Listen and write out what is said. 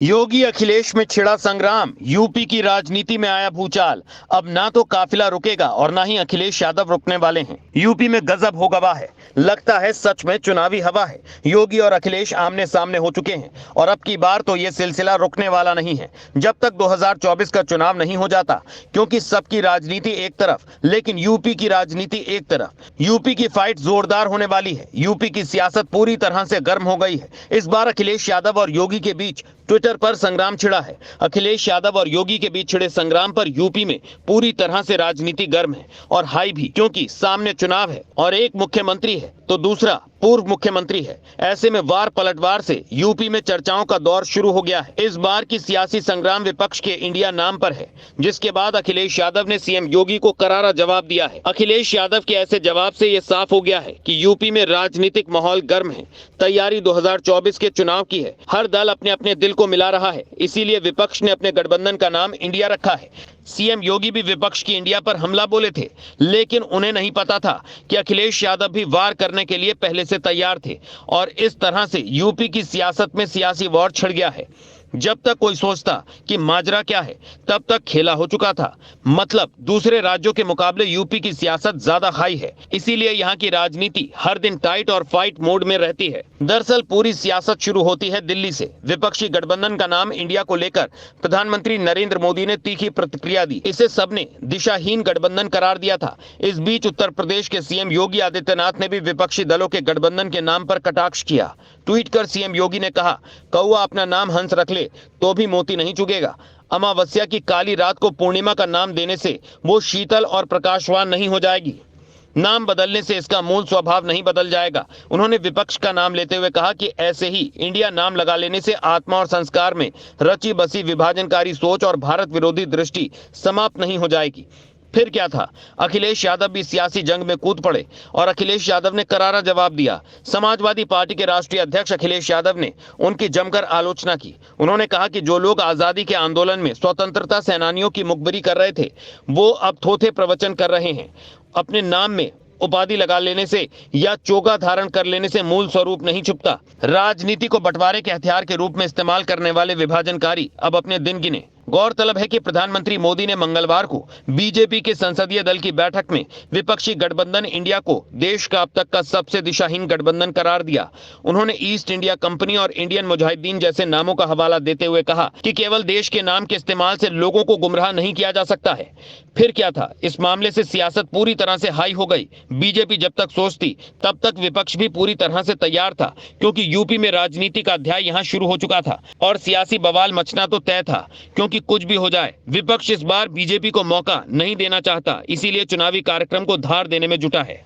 योगी अखिलेश में छिड़ा संग्राम, यूपी की राजनीति में आया भूचाल। अब ना तो काफिला रुकेगा और ना ही अखिलेश यादव रुकने वाले हैं। यूपी में गजब हो गवा है। लगता है सच में चुनावी हवा है। योगी और अखिलेश आमने सामने हो चुके हैं और अब की बार तो ये सिलसिला रुकने वाला नहीं है जब तक 2024 का चुनाव नहीं हो जाता, क्योंकि सबकी राजनीति एक तरफ लेकिन यूपी की राजनीति एक तरफ। यूपी की फाइट जोरदार होने वाली है। यूपी की सियासत पूरी तरह से गर्म हो गई है। इस बार अखिलेश यादव और योगी के बीच ट्विटर पर संग्राम छिड़ा है। अखिलेश यादव और योगी के बीच छिड़े संग्राम पर यूपी में पूरी तरह से राजनीति गर्म है और हाई भी, क्योंकि सामने चुनाव है और एक मुख्यमंत्री है तो दूसरा पूर्व मुख्यमंत्री है। ऐसे में वार पलटवार से यूपी में चर्चाओं का दौर शुरू हो गया है। इस बार की सियासी संग्राम विपक्ष के इंडिया नाम पर है, जिसके बाद अखिलेश यादव ने सीएम योगी को करारा जवाब दिया है। अखिलेश यादव के ऐसे जवाब से ये साफ हो गया है कि यूपी में राजनीतिक माहौल गर्म है। तैयारी 2024 के चुनाव की है। हर दल अपने अपने दिल को मिला रहा है, इसीलिए विपक्ष ने अपने गठबंधन का नाम इंडिया रखा है। सीएम योगी भी विपक्ष की इंडिया पर हमला बोले थे, लेकिन उन्हें नहीं पता था कि अखिलेश यादव भी वार करने के लिए पहले से तैयार थे और इस तरह से यूपी की सियासत में सियासी वॉर छिड़ गया है। जब तक कोई सोचता कि माजरा क्या है, तब तक खेला हो चुका था। मतलब दूसरे राज्यों के मुकाबले यूपी की सियासत ज्यादा हाई है, इसीलिए यहाँ की राजनीति हर दिन टाइट और फाइट मोड में रहती है। दरअसल पूरी सियासत शुरू होती है दिल्ली से। विपक्षी गठबंधन का नाम इंडिया को लेकर प्रधानमंत्री नरेंद्र मोदी ने तीखी प्रतिक्रिया दी। इसे सबने दिशाहीन गठबंधन करार दिया था। इस बीच उत्तर प्रदेश के सीएम योगी आदित्यनाथ ने भी विपक्षी दलों के गठबंधन के नाम पर कटाक्ष किया। ट्वीट कर सीएम योगी ने कहा, कौआ अपना नाम हंस रख ले तो भी मोती नहीं चुगेगा। अमावस्या की काली रात को पूर्णिमा का नाम देने से वो शीतल और प्रकाशवान नहीं हो जाएगी। नाम बदलने से इसका मूल स्वभाव नहीं बदल जाएगा। उन्होंने विपक्ष का नाम लेते हुए कहा कि ऐसे ही इंडिया नाम लगा लेने से आत्मा और संस्कार में रची बसी विभाजनकारी सोच और भारत विरोधी दृष्टि समाप्त नहीं हो जाएगी। फिर क्या था, अखिलेश यादव भी सियासी जंग में कूद पड़े और अखिलेश यादव ने करारा जवाब दिया। समाजवादी पार्टी के राष्ट्रीय अध्यक्ष अखिलेश यादव ने उनकी जमकर आलोचना की। उन्होंने कहा कि जो लोग आजादी के आंदोलन में स्वतंत्रता सेनानियों की मुखबिरी कर रहे थे, वो अब थोथे प्रवचन कर रहे हैं। अपने नाम में उपाधि लगा लेने से या चोगा धारण कर लेने से मूल स्वरूप नहीं छुपता। राजनीति को बंटवारे के हथियार के रूप में इस्तेमाल करने वाले विभाजनकारी अब अपने दिन गिने। गौरतलब है कि प्रधानमंत्री मोदी ने मंगलवार को बीजेपी के संसदीय दल की बैठक में विपक्षी गठबंधन इंडिया को देश का अब तक का सबसे दिशाहीन गठबंधन करार दिया। उन्होंने ईस्ट इंडिया कंपनी और इंडियन मुजाहिदीन जैसे नामों का हवाला देते हुए कहा कि केवल देश के नाम के इस्तेमाल से लोगों को गुमराह नहीं किया जा सकता है। फिर क्या था, इस मामले से सियासत पूरी तरह से हाई हो गई। बीजेपी जब तक सोचती तब तक विपक्ष भी पूरी तरह से तैयार था, क्योंकि यूपी में राजनीति का अध्याय यहां शुरू हो चुका था और सियासी बवाल मचना तो तय था। क्योंकि कुछ भी हो जाए, विपक्ष इस बार बीजेपी को मौका नहीं देना चाहता, इसीलिए चुनावी कार्यक्रम को धार देने में जुटा है।